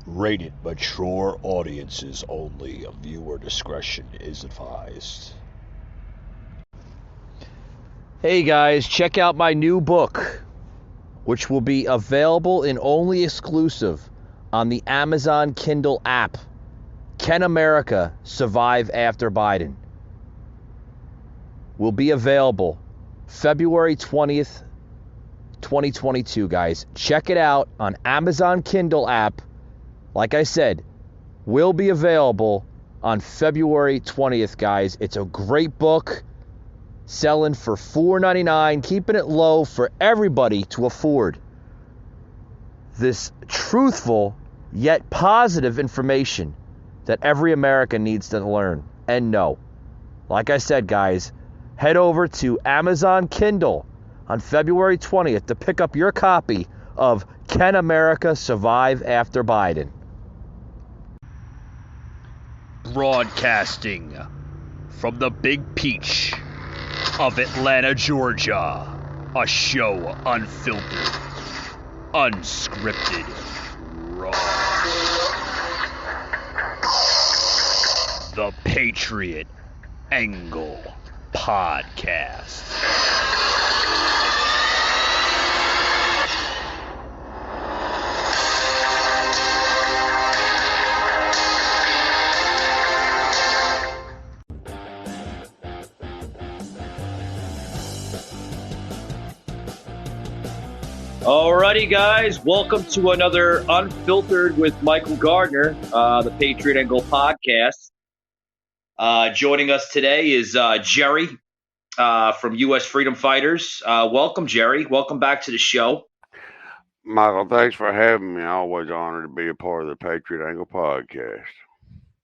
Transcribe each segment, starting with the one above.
Rated mature audiences only. Viewer discretion is advised. Hey guys, check out my new book, which will be available in only exclusive on the Amazon Kindle app. Can America Survive After Biden? Will be available February 20th, 2022, guys. Check it out on Amazon Kindle app. Like I said, will be available on February 20th, guys. It's a great book, selling for $4.99, keeping it low for everybody to afford this truthful yet positive information that every American needs to learn and know. Like I said, guys, head over to Amazon Kindle on February 20th to pick up your copy of Can America Survive After Biden? Broadcasting from the Big Peach of Atlanta, Georgia. A show unfiltered, unscripted, raw. The Patriot Angle Podcast. Alrighty, guys, welcome to another Unfiltered with Michael Gardner, the Patriot Angle Podcast. Joining us today is Jerry from U.S. Freedom Fighters. Welcome, Jerry. Welcome back to the show. Michael, thanks for having me. Always honored to be a part of the Patriot Angle Podcast.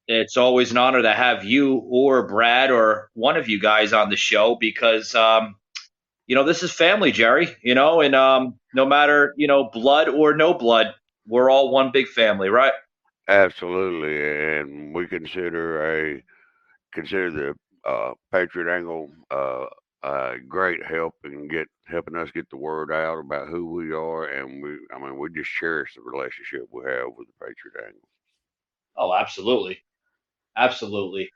It's always an honor to have you or Brad or one of you guys on the show because, this is family, Jerry, and no matter, blood or no blood, we're all one big family, right? Absolutely, and we consider the Patriot Angle a great help in helping us get the word out about who we are, and we just cherish the relationship we have with the Patriot Angle. Oh, absolutely. Absolutely.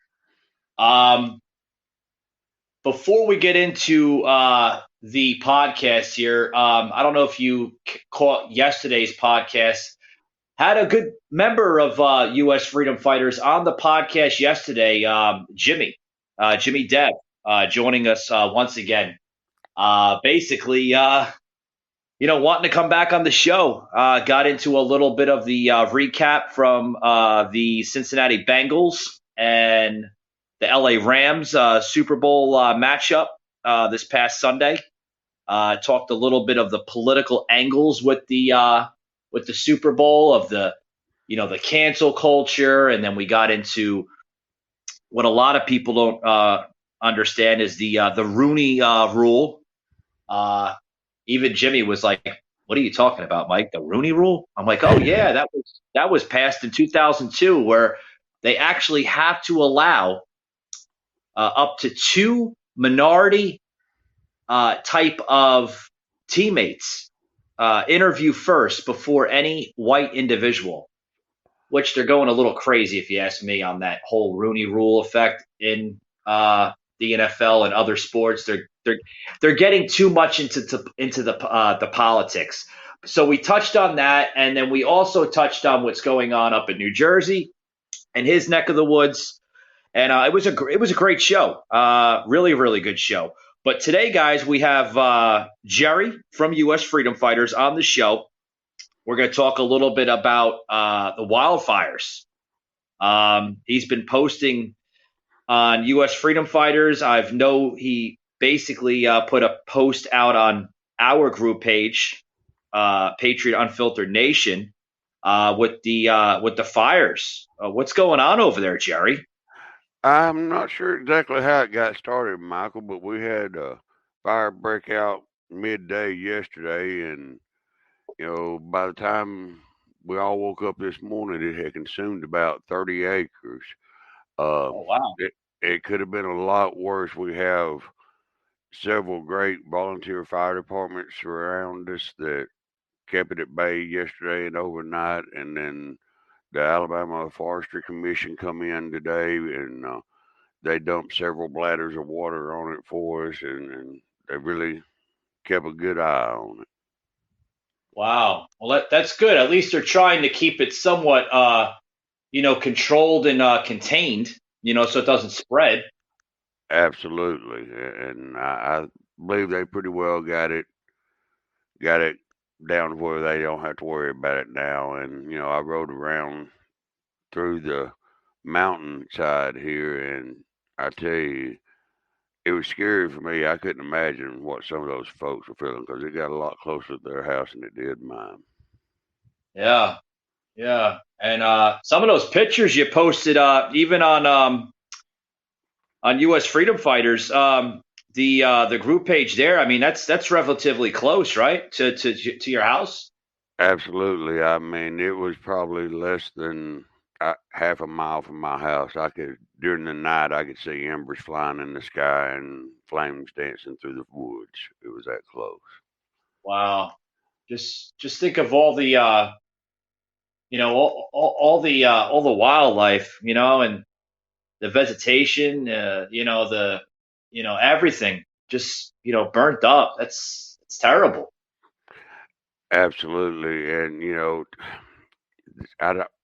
Before we get into the podcast here, I don't know if you caught yesterday's podcast. Had a good member of U.S. Freedom Fighters on the podcast yesterday, Jimmy Dev, joining us once again. Basically, wanting to come back on the show. Got into a little bit of the recap from the Cincinnati Bengals and the LA Rams Super Bowl matchup this past Sunday. Talked a little bit of the political angles with the Super Bowl, of the cancel culture, and then we got into what a lot of people don't understand is the Rooney Rule. Even Jimmy was like, "What are you talking about, Mike? The Rooney Rule?" I'm like, "Oh yeah, that was passed in 2002, where they actually have to allow up to two minority type of teammates interview first before any white individual," which they're going a little crazy, if you ask me, on that whole Rooney Rule effect in the NFL and other sports. They're getting too much into the politics. So we touched on that, and then we also touched on what's going on up in New Jersey and his neck of the woods. And it was a great show, really, really good show. But today, guys, we have Jerry from U.S. Freedom Fighters on the show. We're going to talk a little bit about the wildfires. He's been posting on U.S. Freedom Fighters. He basically put a post out on our group page, Patriot Unfiltered Nation, with the fires. What's going on over there, Jerry? I'm not sure exactly how it got started, Michael, but we had a fire break out midday yesterday, and by the time we all woke up this morning, it had consumed about 30 acres. Oh, wow. It could have been a lot worse. We have several great volunteer fire departments around us that kept it at bay yesterday and overnight, and then the Alabama Forestry Commission come in today, and they dumped several bladders of water on it for us, and they really kept a good eye on it. Wow. Well, that's good. At least they're trying to keep it somewhat, controlled and contained, so it doesn't spread. Absolutely, and I believe they pretty well got it down to where they don't have to worry about it now. And I rode around through the mountainside here, and I tell you, it was scary for me. I couldn't imagine what some of those folks were feeling because it got a lot closer to their house than it did mine. Yeah. Yeah. And some of those pictures you posted, even on U.S. Freedom Fighters, the group page there. I mean, that's relatively close, right, to your house. Absolutely. I mean, it was probably less than half a mile from my house. During the night, I could see embers flying in the sky and flames dancing through the woods. It was that close. Wow. Just think of all the all the wildlife, and the vegetation, the everything just burnt up. That's terrible. Absolutely. And,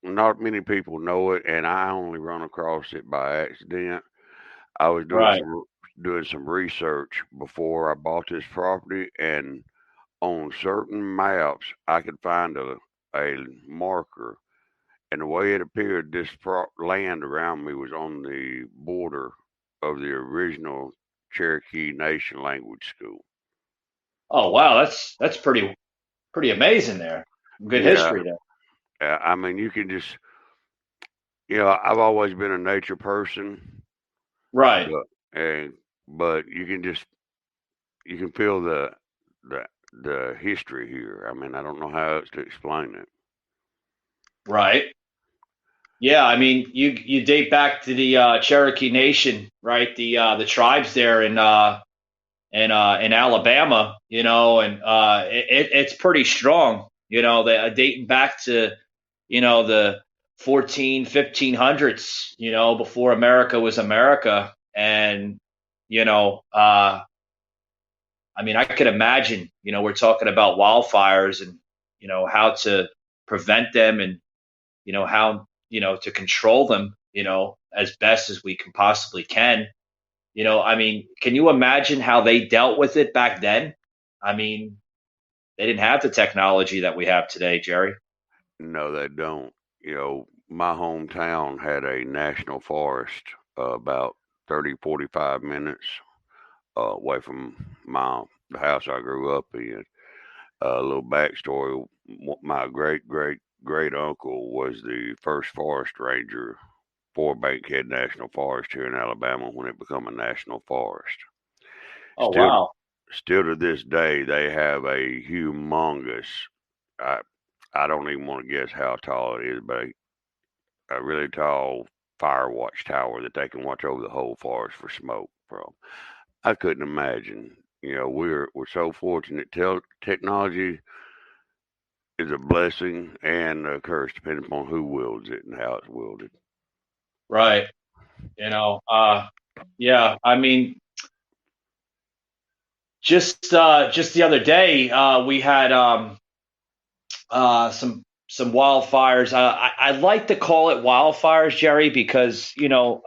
not many people know it, and I only run across it by accident. I was Right. doing some research before I bought this property, and on certain maps, I could find a marker, and the way it appeared, this land around me was on the border of the original Cherokee Nation language school. Oh wow, that's pretty amazing there. Good Yeah, history there. I mean, you can just, I've always been a nature person, Right. but and but you can feel the the history here. I mean, I don't know how else to explain it. Right. Yeah, I mean, you date back to the Cherokee Nation, right? The tribes there in Alabama, and it's pretty strong. They dating back to the 1500s, before America was America, and you know, uh, I mean, I could imagine, we're talking about wildfires and how to prevent them and how to control them, as best as we can possibly can. I mean, can you imagine how they dealt with it back then? I mean, they didn't have the technology that we have today, Jerry. No, they don't. My hometown had a national forest about 30, 45 minutes away from the house I grew up in. A little backstory: my great great great uncle was the first forest ranger for Bankhead National Forest here in Alabama when it became a national forest. Oh Still, wow. still to this day, they have a humongous. I I don't even want to guess how tall it is, but a really tall fire watch tower that they can watch over the whole forest for smoke from. I couldn't imagine. We're so fortunate. Technology is a blessing and a curse, depending upon who wields it and how it's wielded. Right. You know, uh yeah, I mean, just the other day, we had some wildfires. I like to call it wildfires, Jerry, because you know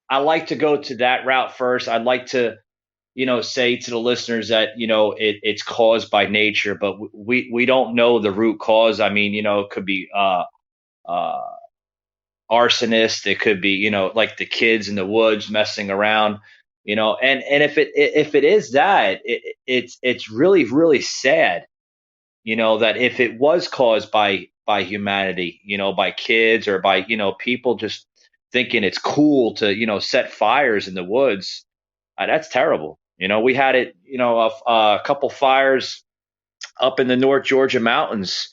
I like to go to that route first. I'd like to say to the listeners that it's caused by nature, but we don't know the root cause. I mean, it could be uh, arsonist. It could be like the kids in the woods messing around. And if it is that, it's really really sad. That if it was caused by humanity, by kids or by people just thinking it's cool to set fires in the woods, that's terrible. We had it, a couple fires up in the North Georgia mountains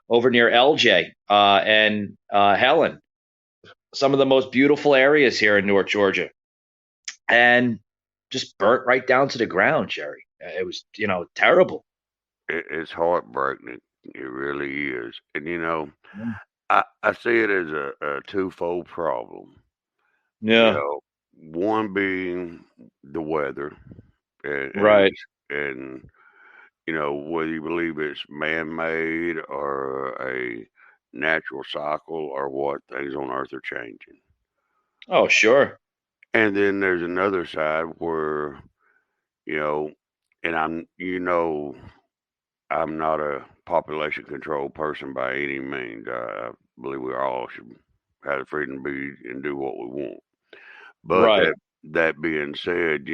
over near LJ and Helen, some of the most beautiful areas here in North Georgia, and just burnt right down to the ground, Jerry. It was, terrible. It's heartbreaking. It really is. And Yeah. I see it as a twofold problem. You Yeah. know, one being the weather, and Right. and whether you believe it's man-made or a natural cycle or what, things on Earth are changing. Oh, sure. And then there's another side where you know, and I'm not a population control person by any means. I believe we all should have the freedom to be and do what we want. But Right. that being said,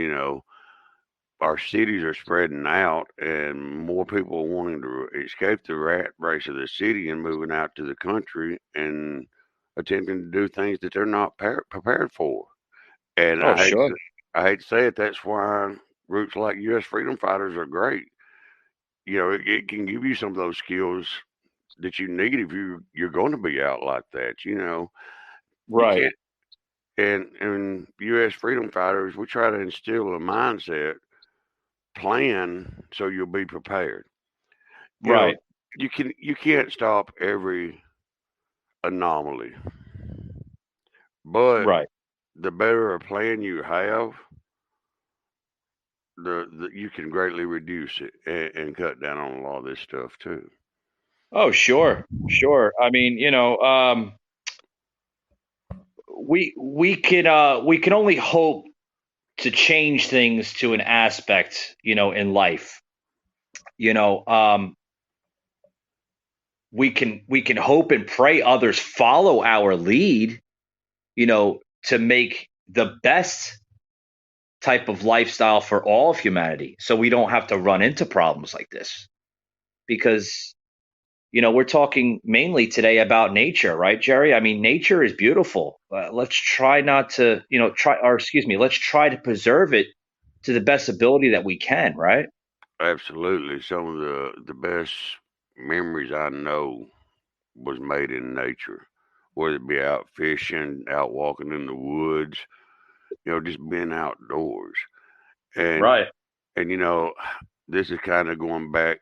our cities are spreading out, and more people are wanting to escape the rat race of the city and moving out to the country and attempting to do things that they're not prepared for. And Oh, sure. I hate to say it, that's why groups like U.S. Freedom Fighters are great. It can give you some of those skills that you need if you're going to be out like that. You Right. can't. And U.S. Freedom Fighters, we try to instill a mindset, plan so you'll be prepared. You know, Right. you can't stop every anomaly, but Right. the better a plan you have, the you can greatly reduce it and cut down on a lot of this stuff too. Oh, sure. Sure. I mean, we can only hope to change things to an aspect, in life. You know, we can hope and pray others follow our lead, to make the best type of lifestyle for all of humanity so we don't have to run into problems like this. Because we're talking mainly today about nature, right, Jerry? I mean, nature is beautiful. Let's try not to, let's try to preserve it to the best ability that we can, right? Absolutely, some of the best memories I know was made in nature, whether it be out fishing, out walking in the woods, just being outdoors. And Right. and this is kind of going back.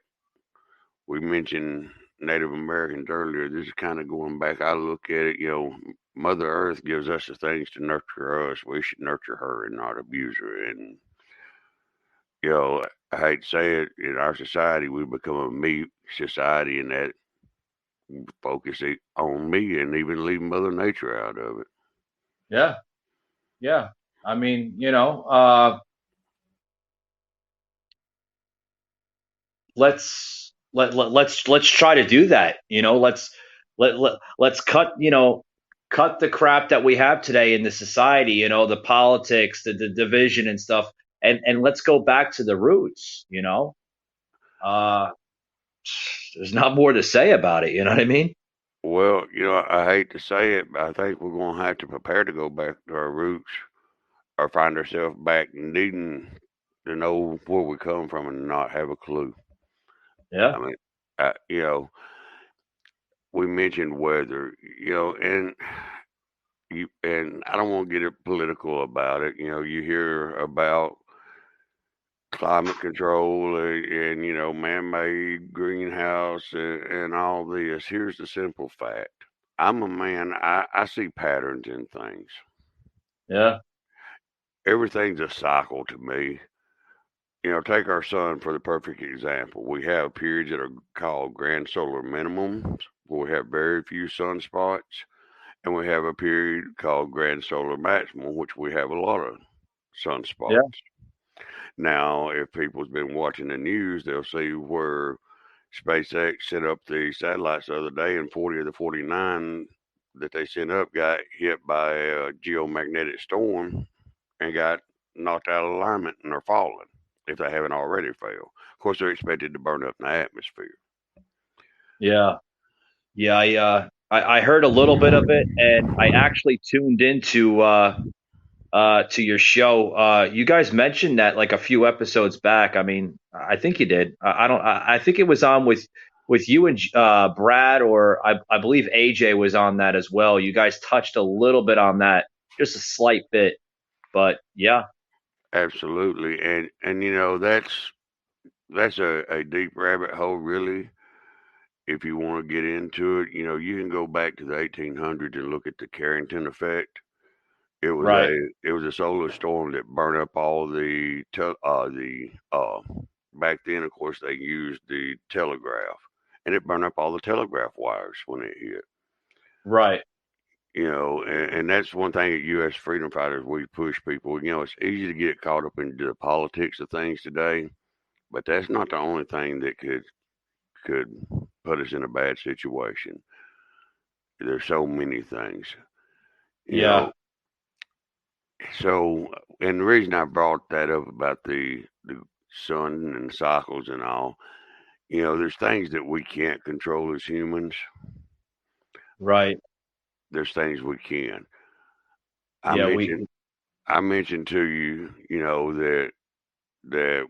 We mentioned Native Americans earlier. This is kind of going back. I look at it, Mother Earth gives us the things to nurture us. We should nurture her and not abuse her. And I hate to say it, in our society, we become a me society, and that focus on me and even leave Mother Nature out of it. Yeah. Yeah. I mean, let's try to do that. Let's cut the crap that we have today in the society, the politics, the division and stuff, and let's go back to the roots. uh there's not more to say about it, you know what I mean? Well, I hate to say it, but I think we're going to have to prepare to go back to our roots or find ourselves back needing to know where we come from and not have a clue. Yeah. I mean, you know, we mentioned weather, and I don't want to get it political about it. You hear about climate control and man-made greenhouse and all this. Here's the simple fact. I'm a man. I see patterns in things. Yeah. Everything's a cycle to me. Take our sun for the perfect example. We have periods that are called grand solar minimums, where we have very few sunspots, and we have a period called grand solar maximum, which we have a lot of Yeah. sunspots. Now, if people's been watching the news, they'll see where SpaceX set up the satellites the other day, and 40 of the 49 that they sent up got hit by a geomagnetic storm and got knocked out of alignment and are falling if they haven't already failed. Of course, they're expected to burn up in the atmosphere. Yeah. Yeah. I heard a little bit of it, and I actually tuned into to your show. You guys mentioned that like a few episodes back. I mean, I think you did. I don't. I think it was on with you and Brad, or I believe AJ was on that as well. You guys touched a little bit on that, just a slight bit, but yeah. Absolutely, and that's a deep rabbit hole, really. if you want to get into it, you can go back to the 1800s and look at the Carrington effect. It was Right. a solar storm that burned up all back then. Of course, they used the telegraph, and it burned up all the telegraph wires when it hit. Right. And that's one thing at U.S. Freedom Fighters, we push people. It's easy to get caught up into the politics of things today, but that's not the only thing that could put us in a bad situation. There's so many things, you Yeah. know. So, and the reason I brought that up about the sun and cycles and all, there's things that we can't control as humans. Right. There's things we can. I Yeah. mentioned I mentioned to you, that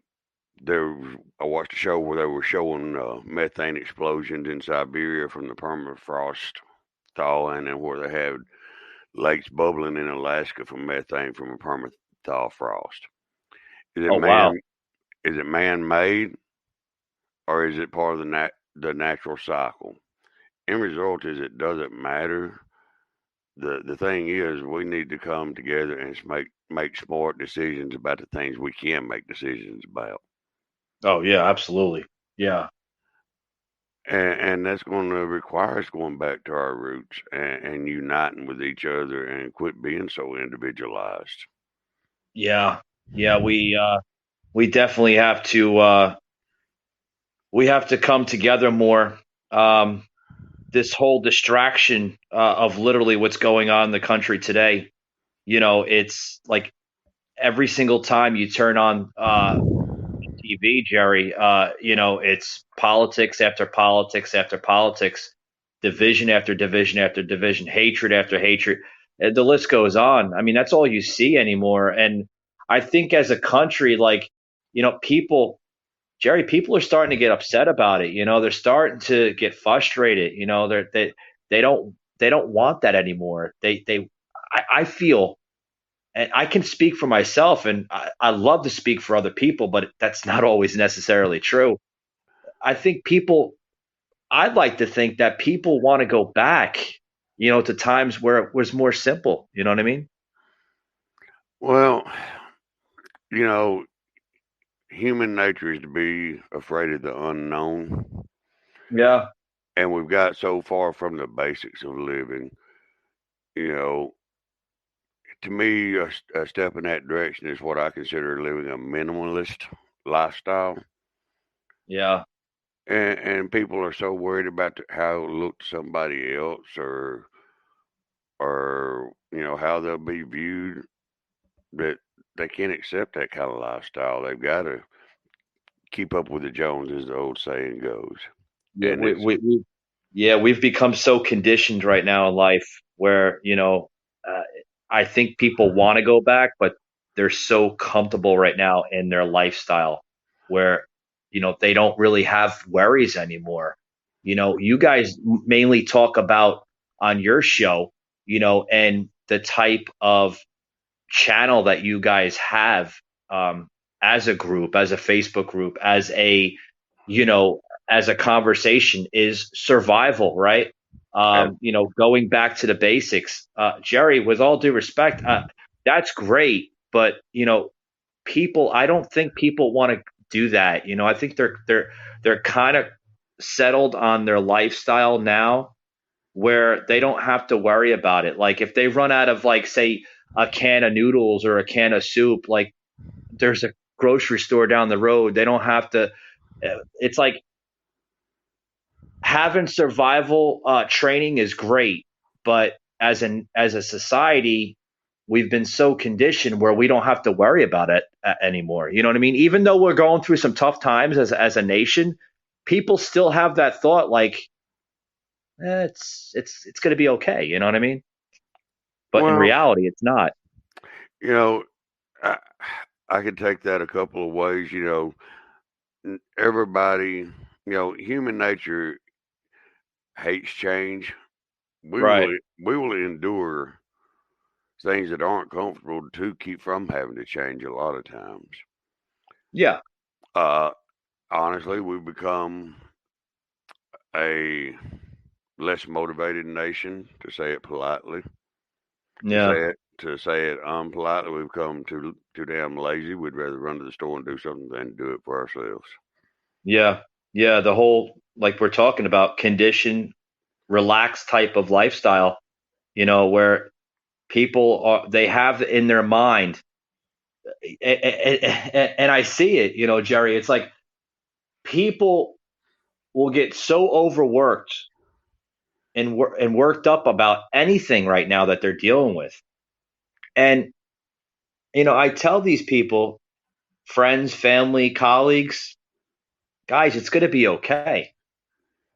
I watched a show where they were showing methane explosions in Siberia from the permafrost thawing, and where they had lakes bubbling in Alaska from methane from a permafrost frost. Is it Oh wow. man? Is it man-made, or is it part of the natural cycle? End result is it doesn't matter. The thing is, we need to come together and make smart decisions about the things we can make decisions about. Oh yeah. Absolutely. Yeah. And that's going to require us going back to our roots and uniting with each other and quit being so individualized. Yeah. Yeah. We definitely have to. We have to come together more. Um, this whole distraction of literally what's going on in the country today. It's like every single time you turn on TV, Jerry, it's politics after politics after politics, division after division after division, hatred after hatred. The list goes on. I mean, that's all you see anymore. And I think as a country, like, people, Jerry, people are starting to get upset about it. They're starting to get frustrated. They don't want that anymore. I feel, and I can speak for myself, and I love to speak for other people, but that's not always necessarily true. I think people, I'd like to think that people want to go back, to times where it was more simple. You know what I mean? Well, you know, human nature is to be afraid of the unknown, Yeah. and we've got so far from the basics of living. You know, to me, a step in that direction is what I consider living a minimalist lifestyle. Yeah. And people are so worried about how it look to somebody else, or how they'll be viewed, that they can't accept that kind of lifestyle. They've got to keep up with the Joneses, the old saying goes. Yeah, And it's we've become so conditioned right now in life where, uh, I think people want to go back, but they're so comfortable right now in their lifestyle where, they don't really have worries anymore. You guys mainly talk about on your show, and the type of channel that you guys have, um, as a group, as a Facebook group, you know, as a conversation is survival, right? uh, Going back to the basics. Jerry, with all due respect, that's great, but I don't think people want to do that. I think they're kind of settled on their lifestyle now where they don't have to worry about it. Like if they run out of, like, say, a can of noodles or a can of soup, like there's a grocery store down the road. They don't have to. It's like having survival training is great, but as a society, we've been so conditioned where we don't have to worry about it anymore. You know what I mean? Even though we're going through some tough times as a nation, people still have that thought like, it's going to be okay. You know what I mean? But in well, reality, it's not. you know, I, I could take that a couple of ways. Everybody, human nature hates change. Right. We will endure things that aren't comfortable to keep from having to change a lot of times. Yeah. Uh, Honestly, we've become a less motivated nation, to say it politely. Yeah. To say it unpolitely, we've become too damn lazy. We'd rather run to the store and do something than do it for ourselves. Yeah. Yeah. The whole, like we're talking about, condition, relaxed type of lifestyle, where people they have in their mind, and I see it, Jerry, it's like people will get so overworked and worked up about anything right now that they're dealing with. And, I tell these people, friends, family, colleagues, guys, it's going to be okay.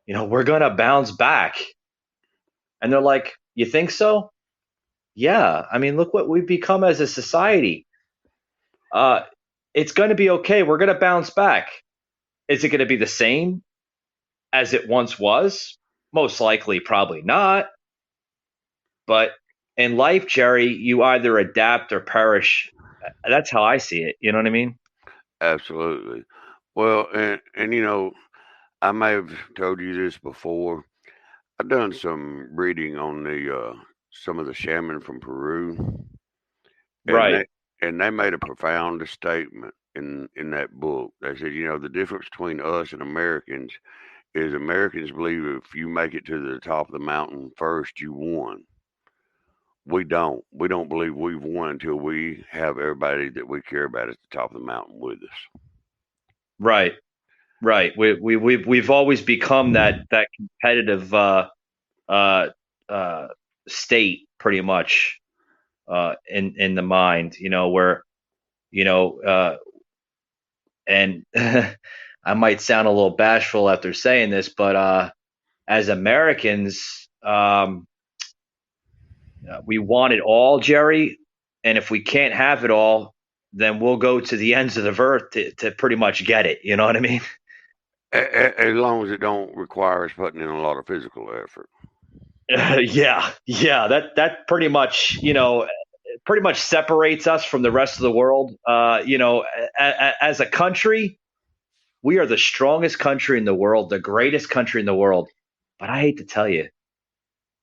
We're going to bounce back. And they're like, you think so? Yeah. I mean, look what we've become as a society. Uh, it's going to be okay. We're going to bounce back. Is it going to be the same as it once was? Most likely, probably not. But in life, Jerry, you either adapt or perish. That's how I see it. You know what I mean? Absolutely. Well, and I may have told you this before. I've done some reading on the some of the shaman from Peru, and Right. they made a profound statement in that book. They said, the difference between us and Americans is Americans believe if you make it to the top of the mountain first, you won. We don't. We don't believe we've won until we have everybody that we care about at the top of the mountain with us. Right. Right. We've always become that competitive uh, uh, state, pretty much, in the mind. Where you know, and I might sound a little bashful after saying this, but as Americans, we want it all, Jerry. And if we can't have it all, then we'll go to the ends of the earth to pretty much get it. You know what I mean? As long as it don't require us putting in a lot of physical effort. Yeah, yeah. That pretty much separates us from the rest of the world. As a country, we are the strongest country in the world, the greatest country in the world. But I hate to tell you,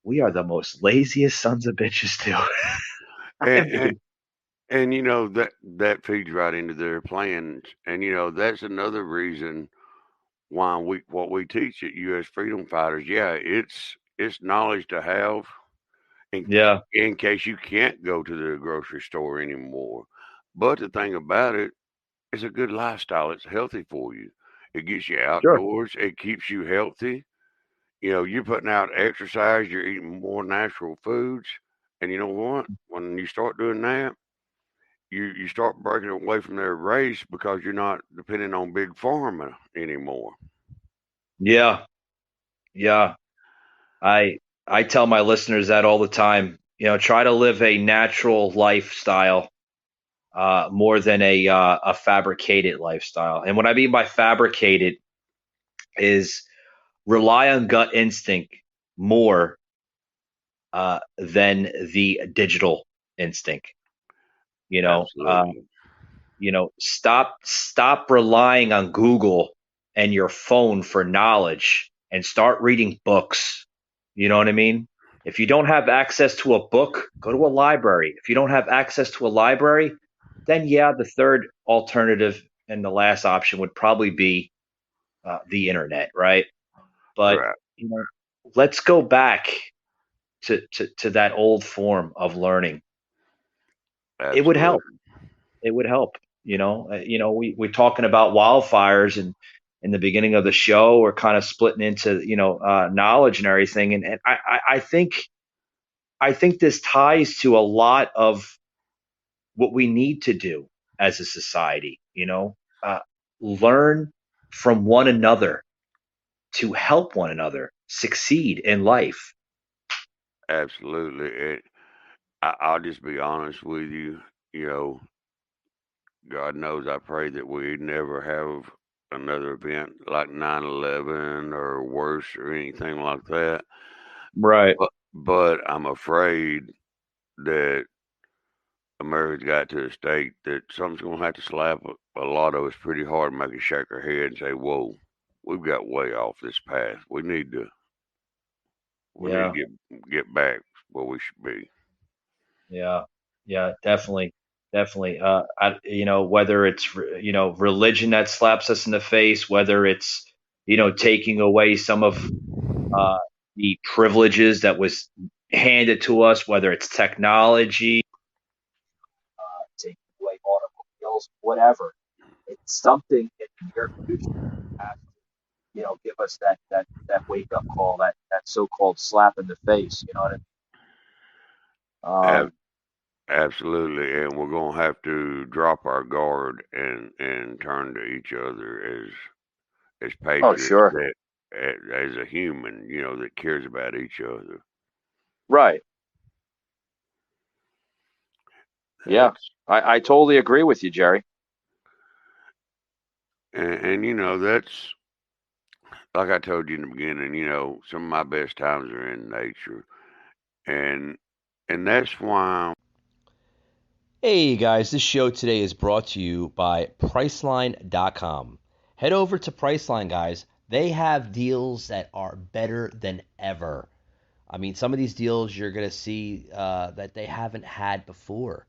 we are the most laziest sons of bitches too. I And, and mean, that feeds right into their plans. And that's another reason why what we teach at U.S. Freedom Fighters. Yeah, it's knowledge to have in yeah, in case you can't go to the grocery store anymore. But the thing about it, it's a good lifestyle. It's healthy for you. It gets you sure, outdoors. It keeps you healthy. You're putting out exercise. You're eating more natural foods. And you know what? When you start doing that, you start breaking away from their race because you're not depending on big pharma anymore. yeah, yeah. I I tell my listeners that all the time. Try to live a natural lifestyle, more than a fabricated lifestyle. And what I mean by fabricated is rely on gut instinct more, than the digital instinct. You know, uh, Absolutely. stop relying on Google and your phone for knowledge and start reading books. You know what I mean? If you don't have access to a book, go to a library. If you don't have access to a library, then yeah, the third alternative and the last option would probably be, the internet, right? But Right. you know, let's go back to that old form of learning. It would help. Absolutely. It would help. We're talking about wildfires, and in the beginning of the show, we're kind of splitting into knowledge and everything, and I think this ties to a lot of what we need to do as a society. Learn from one another to help one another succeed in life. Absolutely. I'll just be honest with you. You know, God knows I pray that we never have another event like 9/11 or worse or anything like that. Right. But I'm afraid that America's got to a state that something's going to have to slap a lot of us pretty hard and make us shake our head and say, whoa. we've got way off this path. We need to Yeah. get back where we should be. Yeah, yeah, definitely, definitely. Whether it's religion that slaps us in the face, whether it's taking away some of uh, the privileges that was handed to us, whether it's technology, taking away automobiles, whatever. It's something in the near future that has to, give us that wake up call, that so called slap in the face. You know what I mean? Ab- Absolutely, and we're gonna have to drop our guard and turn to each other as Oh, patriots sure. that as a human, that cares about each other. Right. Yeah, That's I totally agree with you, Jerry. and that's like I told you in the beginning. Some of my best times are in nature, and that's why Hey guys, this show today is brought to you by Priceline.com. Head over to Priceline, guys. They have deals that are better than ever. I mean, some of these deals you're going to see that they haven't had before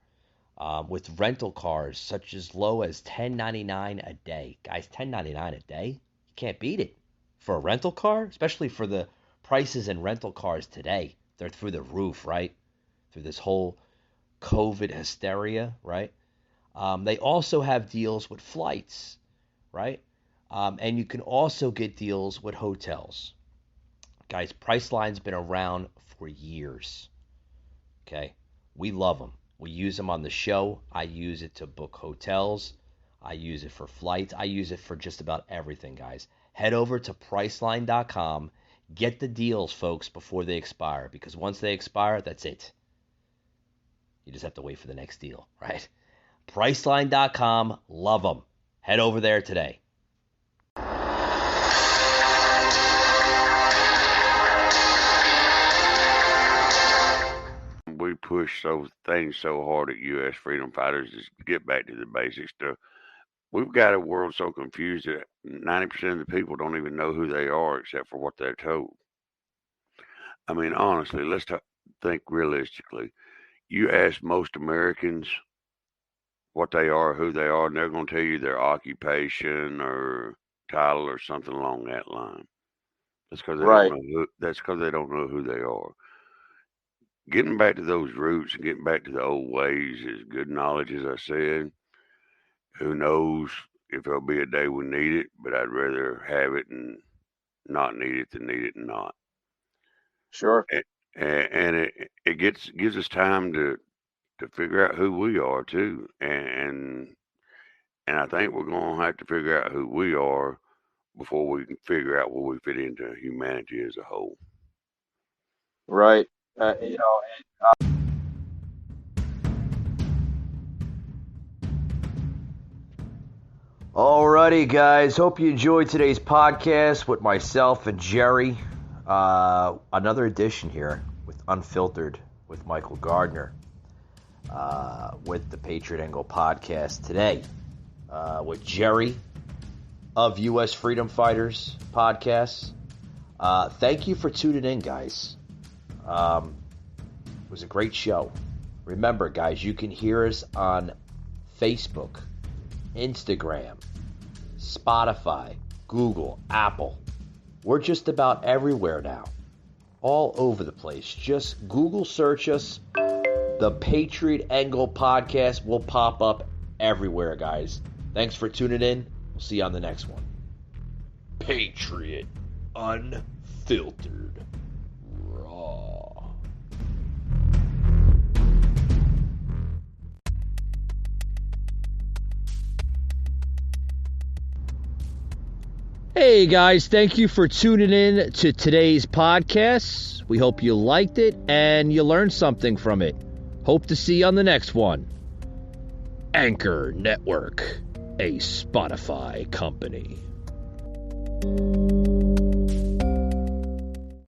with rental cars, such as low as $10.99 a day. Guys, $10.99 a day? You can't beat it. For a rental car, especially for the prices in rental cars today. They're through the roof, right? Through this whole COVID hysteria, right? They also have deals with flights, right? And you can also get deals with hotels. Guys, Priceline's been around for years, okay? We love them. We use them on the show. I use it to book hotels. I use it for flights. I use it for just about everything, guys. Head over to Priceline.com. Get the deals, folks, before they expire, because once they expire, that's it. You just have to wait for the next deal, right? Priceline.com, love them. Head over there today. we push those things so hard at U.S. freedom fighters is to get back to the basic stuff. We've got a world so confused that 90% of the people don't even know who they are except for what they're told. I mean, honestly, think realistically. You ask most Americans what they are, who they are, and they're going to tell you their occupation or title or something along that line. That's because they don't Right. know who. That's because they don't know who they are. Getting back to those roots and getting back to the old ways is good knowledge, as I said. Who knows if there'll be a day we need it, but I'd rather have it and not need it than need it and not. Sure. And it gives us time to figure out who we are too, and I think we're going to have to figure out who we are before we can figure out where we fit into humanity as a whole. Right. Alrighty, guys. Hope you enjoyed today's podcast with myself and Jerry. Another edition here with Unfiltered with Michael Gardner with the Patriot Angle podcast today with Jerry of U.S. Freedom Fighters podcast. Thank you for tuning in, guys. It was a great show. Remember, guys, you can hear us on Facebook, Instagram, Spotify, Google, Apple. We're just about everywhere now. All over the place. Just Google search us. The Patriot Angle podcast will pop up everywhere, guys. Thanks for tuning in. We'll see you on the next one. Patriot Unfiltered Raw. Hey guys, thank you for tuning in to today's podcast. We hope you liked it and you learned something from it. Hope to see you on the next one. Anchor Network, a Spotify company.